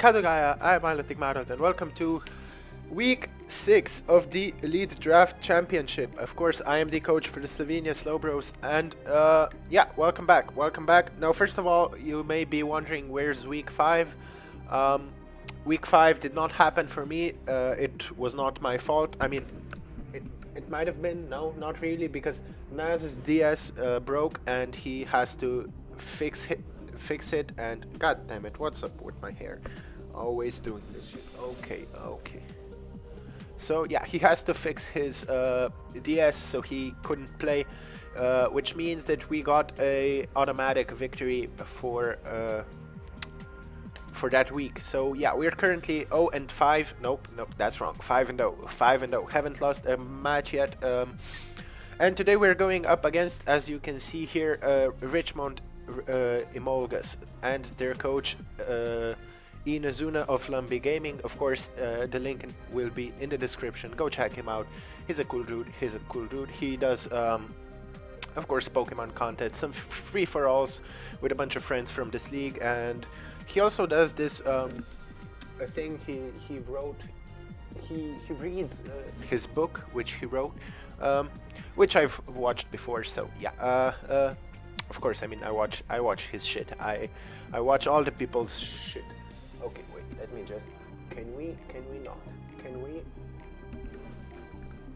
Kadogaya, I'm Marolt, and welcome to week 6 of the Elite Draft Championship. Of course, I am the coach for the Slovenia Slowbros, and yeah, welcome back, Now, first of all, you may be wondering where's week 5. Week 5 did not happen for me. It was not my fault. I mean, it might have been, no, not really, because Naz's DS broke and he has to fix it, and god damn it, what's up with my hair? Always doing this shit. Okay. So yeah, he has to fix his DS, so he couldn't play, which means that we got a automatic victory for that week. So yeah, we're currently 0-5. Nope, that's wrong. 5-0. Haven't lost a match yet. And today we're going up against, as you can see here, Richmond Emolgas and their coach Inazuna of Lumby Gaming. Of course, the link will be in the description. Go check him out. He's a cool dude. He does of course Pokemon content, some free-for-alls with a bunch of friends from this league, and he also does this a thing he wrote. He reads his book, which he wrote, which I've watched before. So yeah, of course, I mean, I watch his shit. I watch all the people's shit. Okay, wait, let me just, can we not? Can we?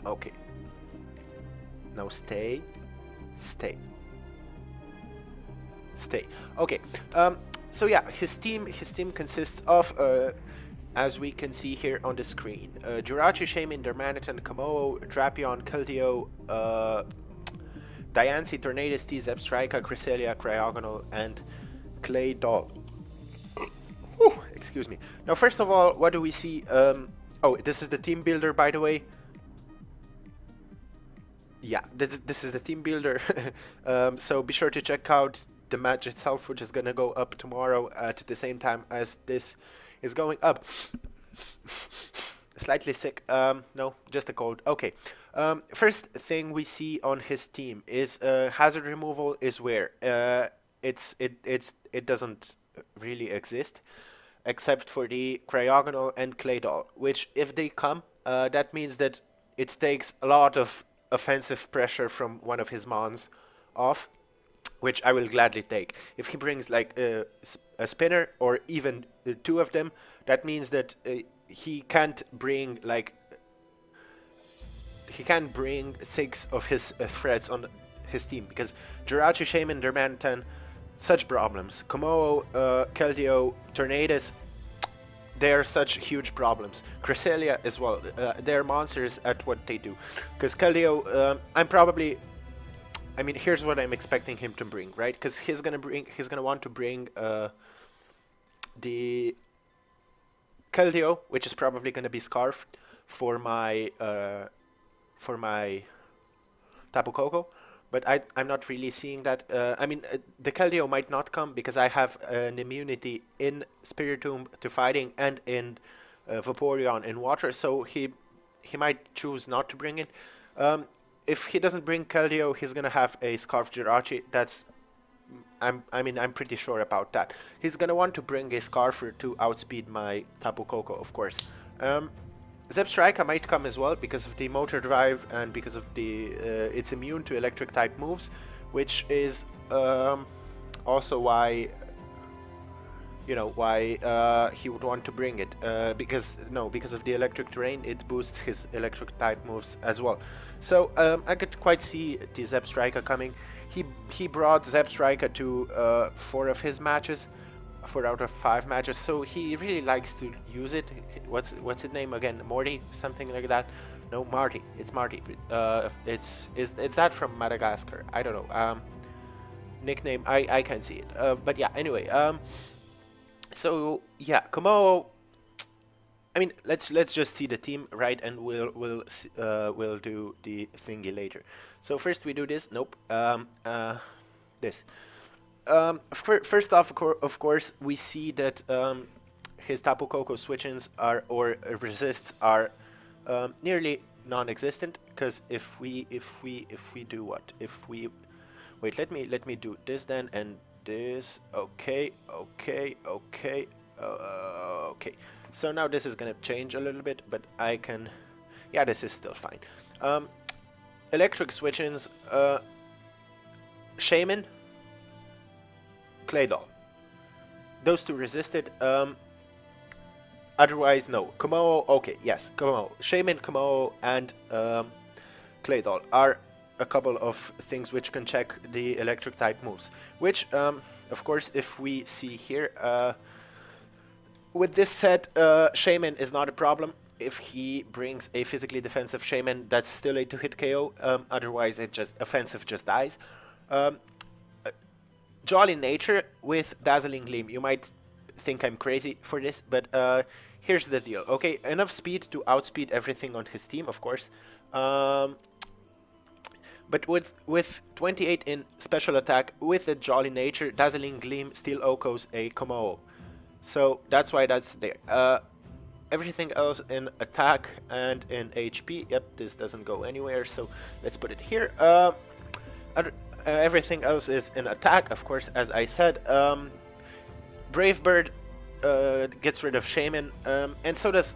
Okay. Now stay. Okay. So yeah, his team consists of as we can see here on the screen, Jirachi, Shaman, Dermanitan, Komodo, Drapion, Keldeo, Diancie, Tornadus, Zebstrika, Cresselia, Cryogonal, and Clay Doll. Excuse me. Now, first of all, what do we see? Oh, this is the team builder, by the way. Yeah, this is the team builder. So be sure to check out the match itself, which is gonna go up tomorrow at the same time as this is going up. Slightly sick. No, just a cold. Okay. First thing we see on his team is hazard removal is where it doesn't really exist, except for the Cryogonal and Clay Doll, which if they come, that means that it takes a lot of offensive pressure from one of his mons off, which I will gladly take. If he brings like a spinner or even two of them, that means that he can't bring 6 of his threats on his team, because Jirachi, Shaman, Dermanitan, such problems. Komodo, Keldeo, Tornadus, they are such huge problems. Cresselia as well. They're monsters at what they do. Because Keldeo, I mean, here's what I'm expecting him to bring, right? Because he's gonna want to bring the Keldeo, which is probably gonna be scarfed for my Tapu Koko. But I'm not really seeing that. I mean, the Keldeo might not come because I have an immunity in Spiritomb to fighting and in Vaporeon in water, so he might choose not to bring it. If he doesn't bring Keldeo, he's gonna have a Scarf Jirachi. I'm pretty sure about that. He's gonna want to bring a Scarfer to outspeed my Tapu Koko, of course. Zebstrika might come as well because of the motor drive and because of the it's immune to electric type moves, which is also why he would want to bring it, because of the electric terrain, it boosts his electric type moves as well. So I could quite see the Zebstrika coming. He brought Zebstrika to 4 of his matches. 4 out of 5 matches, so he really likes to use it. What's his name again? Morty, something like that. No, Marty. It's Marty. It's that from Madagascar. I don't know. Nickname. I can't see it. But yeah. Anyway. So yeah, Komodo. I mean, let's just see the team, right? And we'll do the thingy later. So first we do this. Nope. This. First off, of course, we see that his Tapu Koko switch-ins or resists are nearly non-existent. Because if we do what? If we wait, let me do this then and this. Okay. Okay, so now this is gonna change a little bit, but I can... Yeah, this is still fine. Electric switch-ins, Shaman, Claydol. Those two resisted. Otherwise, no. Komodo, okay, yes, Komodo. Shaman, Komodo, and Claydol are a couple of things which can check the electric type moves. Which, of course, if we see here, with this set, Shaman is not a problem. If he brings a physically defensive Shaman, that's still a 2-hit KO. Otherwise, it just offensive just dies. Jolly Nature with Dazzling Gleam. You might think I'm crazy for this, but here's the deal. Okay, enough speed to outspeed everything on his team, of course. But with 28 in special attack, with the Jolly Nature, Dazzling Gleam still OHKOs a Komodo. So that's why that's there. Everything else in attack and in HP. Yep, this doesn't go anywhere, so let's put it here. Everything else is in attack, of course, as I said. Brave Bird gets rid of Shaman, and so does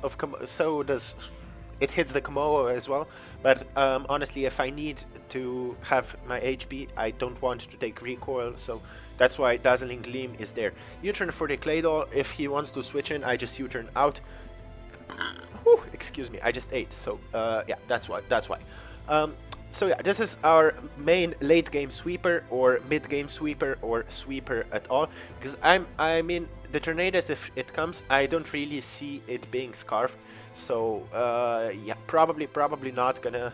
it hits the Komodo as well. But honestly, if I need to have my HP, I don't want to take recoil, so that's why Dazzling Gleam is there. U-turn for the Claydol. If he wants to switch in, I just U-turn out. Whew, excuse me, I just ate, so yeah, that's why. So yeah, this is our main late game sweeper or mid game sweeper or sweeper at all. Because I mean, the Tornadoes, if it comes, I don't really see it being scarfed. So yeah, probably not gonna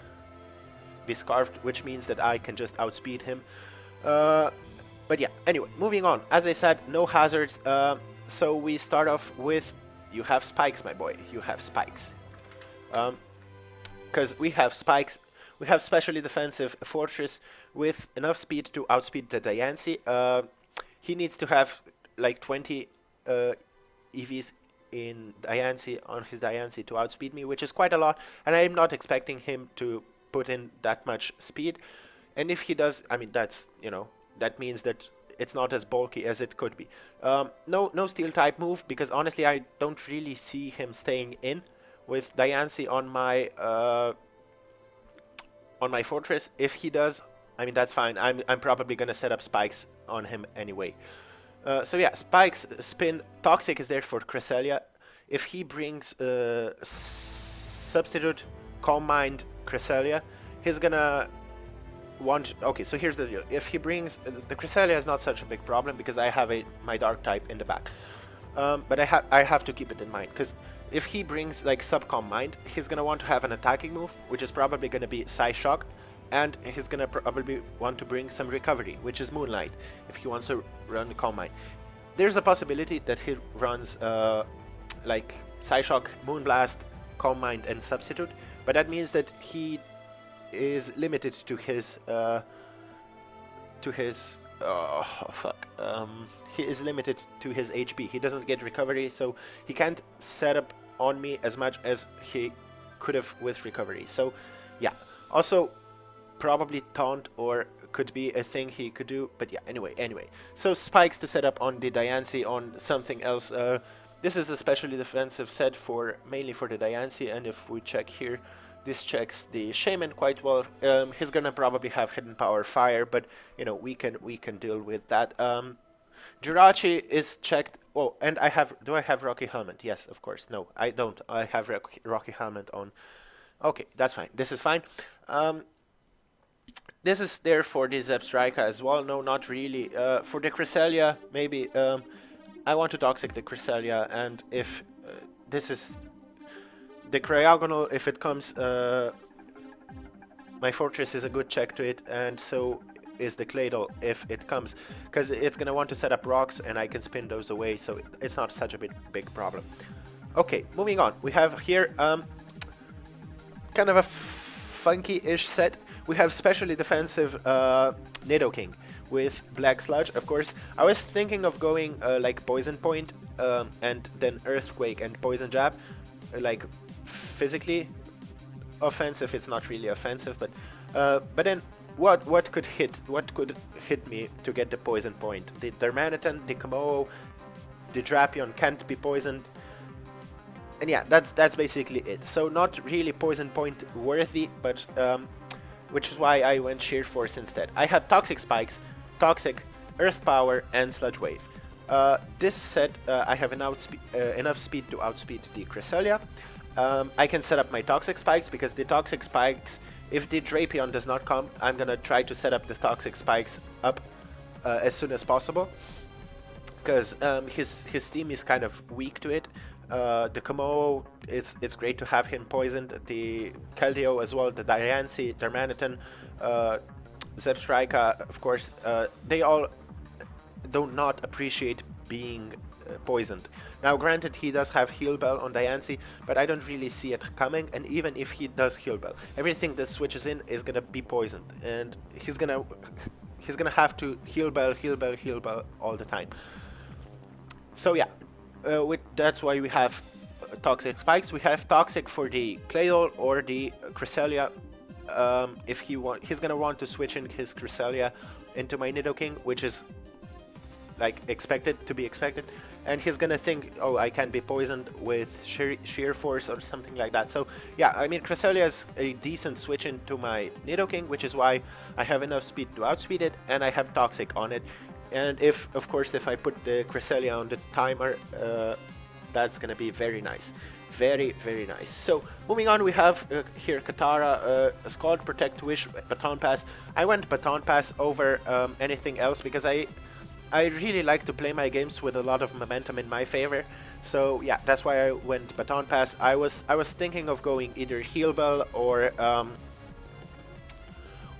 be scarfed, which means that I can just outspeed him. But yeah, anyway, moving on. As I said, no hazards. So we start off with, you have spikes, my boy. You have spikes. Because we have spikes. We have specially defensive Fortress with enough speed to outspeed the Diancie. He needs to have like 20 EVs in Diancie, on his Diancie, to outspeed me, which is quite a lot, and I'm not expecting him to put in that much speed. And if he does, I mean, that's, you know, that means that it's not as bulky as it could be. No steel type move, because honestly I don't really see him staying in with Diancie on my Fortress. If he does, I mean, that's fine. I'm probably gonna set up spikes on him anyway. So yeah, spikes, spin. Toxic is there for Cresselia. If he brings substitute Calm Mind Cresselia, he's gonna want... Okay, so here's the deal. If he brings... the Cresselia is not such a big problem because I have my dark type in the back. But I have to keep it in mind, because if he brings like Subcom Mind, he's gonna want to have an attacking move, which is probably gonna be Psy Shock, and he's gonna probably want to bring some recovery, which is Moonlight, if he wants to run Calm Mind. There's a possibility that he runs like Psy Shock, Moonblast, Calm Mind, and Substitute, but that means that he is limited to his oh fuck, he is limited to his HP. He doesn't get recovery, so he can't set up on me as much as he could have with recovery. So yeah, also probably taunt or could be a thing he could do, but yeah, anyway. So spikes to set up on the Diancie on something else. This is a specially defensive set for mainly for the Diancie, and if we check here, this checks the Shaman quite well. He's gonna probably have Hidden Power Fire, but you know, we can deal with that. Jirachi is checked. Oh, and do I have Rocky Helmet? Yes, of course. No, I don't. I have Rocky Helmet on. Okay, that's fine. This is fine. This is there for the Zebstrika as well. No, not really. For the Cresselia, maybe. I want to Toxic the Cresselia, and if this is the Cryogonal, if it comes, my Fortress is a good check to it, and so is the Claydol if it comes, because it's gonna want to set up rocks, and I can spin those away, so it's not such a big problem. Okay, moving on. We have here kind of a funky-ish set. We have specially defensive Nidoking with Black Sludge, of course. I was thinking of going like Poison Point and then Earthquake and Poison Jab, like physically offensive. It's not really offensive, but then what could hit me to get the Poison Point? The Darmanitan, the Komodo, the Drapion can't be poisoned. And yeah, that's basically it. So not really poison point worthy, but which is why I went Sheer Force instead. I have Toxic Spikes, Toxic, Earth Power, and Sludge Wave. This set, I have enough speed to outspeed the Cresselia. I can set up my Toxic Spikes, because the Toxic Spikes, if the Drapion does not come, I'm gonna try to set up the Toxic Spikes up as soon as possible, because his team is kind of weak to it. The Komodo, it's great to have him poisoned. The Keldeo as well, the Diancie, Darmanitan, Zebstrika, of course, they all do not appreciate being poisoned. Now granted, he does have Heal Bell on Diancie, but I don't really see it coming, and even if he does Heal Bell, everything that switches in is gonna be poisoned, and he's gonna have to Heal Bell, Heal Bell, Heal Bell all the time. So yeah, that's why we have Toxic Spikes. We have Toxic for the Claydol or the Cresselia. If he's gonna want to switch in his Cresselia into my Nidoking, which is like to be expected, and he's gonna think, oh, I can be poisoned with Sheer Force or something like that. So yeah, I mean, Cresselia is a decent switch into my Nidoking, which is why I have enough speed to outspeed it, and I have Toxic on it. And of course, if I put the Cresselia on the timer, that's gonna be very nice. Very, very nice. So, moving on, we have here Katara, Scald, Protect, Wish, Baton Pass. I went Baton Pass over anything else, because I really like to play my games with a lot of momentum in my favor. So, yeah, that's why I went Baton Pass. I was thinking of going either Heal Bell or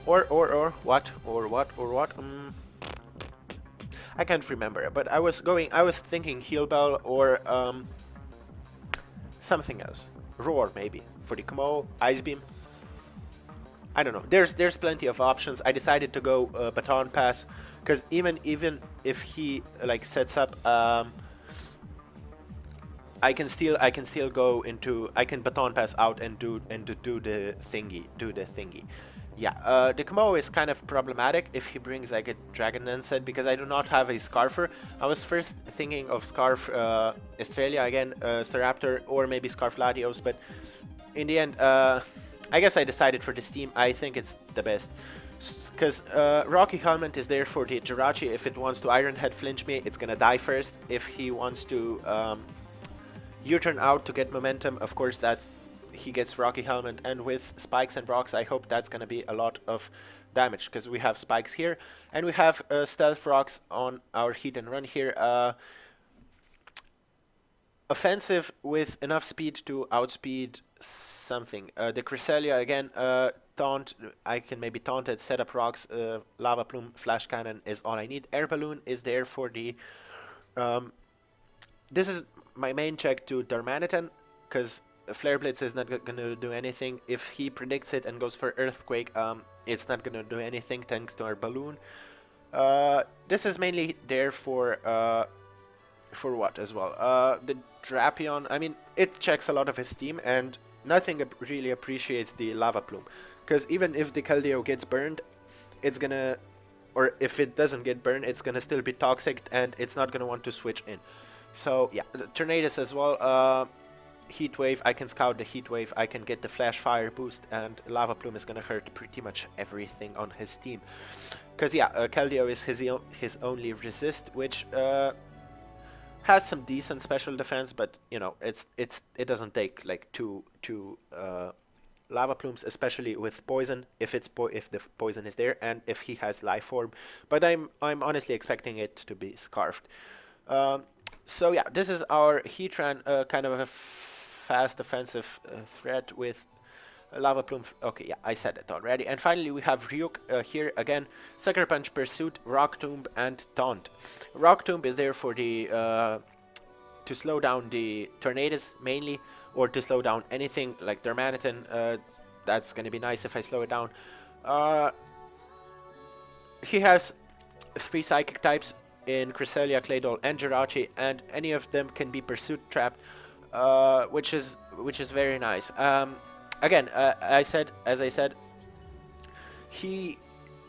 what? I can't remember, but I was thinking Heal Bell or something else. Roar maybe for the Komodo, Ice Beam. I don't know. There's plenty of options. I decided to go Baton Pass, because even if he like sets up, I can still go into, I can Baton Pass out and do the thingy. Yeah, the Komodo is kind of problematic if he brings like a Dragon Dance set, because I do not have a Scarfer. I was first thinking of Scarf Australia again, Staraptor, or maybe Scarf Latios, but in the end, I guess I decided for this team. I think it's the best, because Rocky Helmet is there for the Jirachi. If it wants to Iron Head flinch me, it's gonna die first. If he wants to U-turn out to get momentum, of course he gets Rocky Helmet, and with Spikes and Rocks, I hope that's gonna be a lot of damage, because we have Spikes here, and we have Stealth Rocks on our Heat and Run here. Offensive with enough speed to outspeed something. The Cresselia again, Taunt, I can maybe Taunt it, set up Rocks, Lava Plume, Flash Cannon is all I need. Air Balloon is there for the... this is my main check to Darmanitan, because Flare Blitz is not gonna do anything. If he predicts it and goes for Earthquake, it's not gonna do anything thanks to our Balloon. This is mainly there for what as well? The Drapion, I mean, it checks a lot of his team, and nothing really appreciates the Lava Plume. Because even if the Keldeo gets burned, it's gonna... or if it doesn't get burned, it's gonna still be toxic, and it's not gonna want to switch in. So, yeah, the Tornadus as well. Heat Wave, I can scout the Heat Wave, I can get the Flash Fire boost, and Lava Plume is gonna hurt pretty much everything on his team. Because, yeah, Keldeo is his only resist, which has some decent special defense, but, you know, it doesn't take, like, two Lava Plumes, especially with Poison, if the Poison is there, and if he has Life Orb. But I'm honestly expecting it to be Scarfed. So, yeah, this is our Heatran, kind of a fast offensive threat with Lava Plume. Okay, yeah, I said it already. And finally, we have Ryuk here again. Sucker Punch, Pursuit, Rock Tomb, and Taunt. Rock Tomb is there for the to slow down the Tornadus mainly, or to slow down anything like Darmanitan. That's gonna be nice if I slow it down. He has 3 Psychic types in Cresselia, Claydol, and Jirachi, and any of them can be Pursuit trapped, which is very nice. Again, as I said, he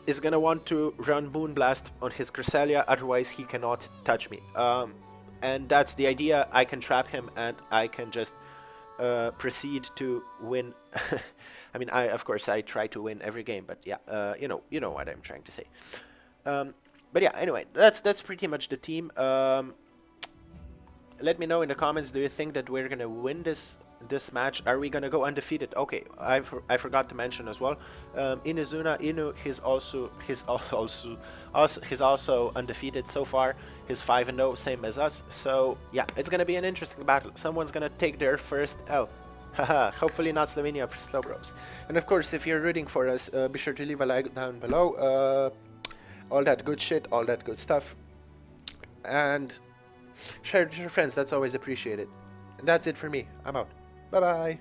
is gonna want to run Moonblast on his Cresselia, otherwise he cannot touch me. and that's the idea. I can trap him and I can just proceed to win. I mean, of course I try to win every game, but yeah, you know what I'm trying to say. But yeah, anyway, that's pretty much the team. Let me know in the comments, do you think that we're gonna win this match? Are we gonna go undefeated? Okay, I forgot to mention as well. Inu, he's also undefeated so far. He's 5-0, same as us. So yeah, it's gonna be an interesting battle. Someone's gonna take their first L. Haha, hopefully not Slovenia for Slowbros. And of course, if you're rooting for us, be sure to leave a like down below. All that good shit, all that good stuff. And share it with your friends, that's always appreciated. And that's it for me. I'm out. Bye-bye.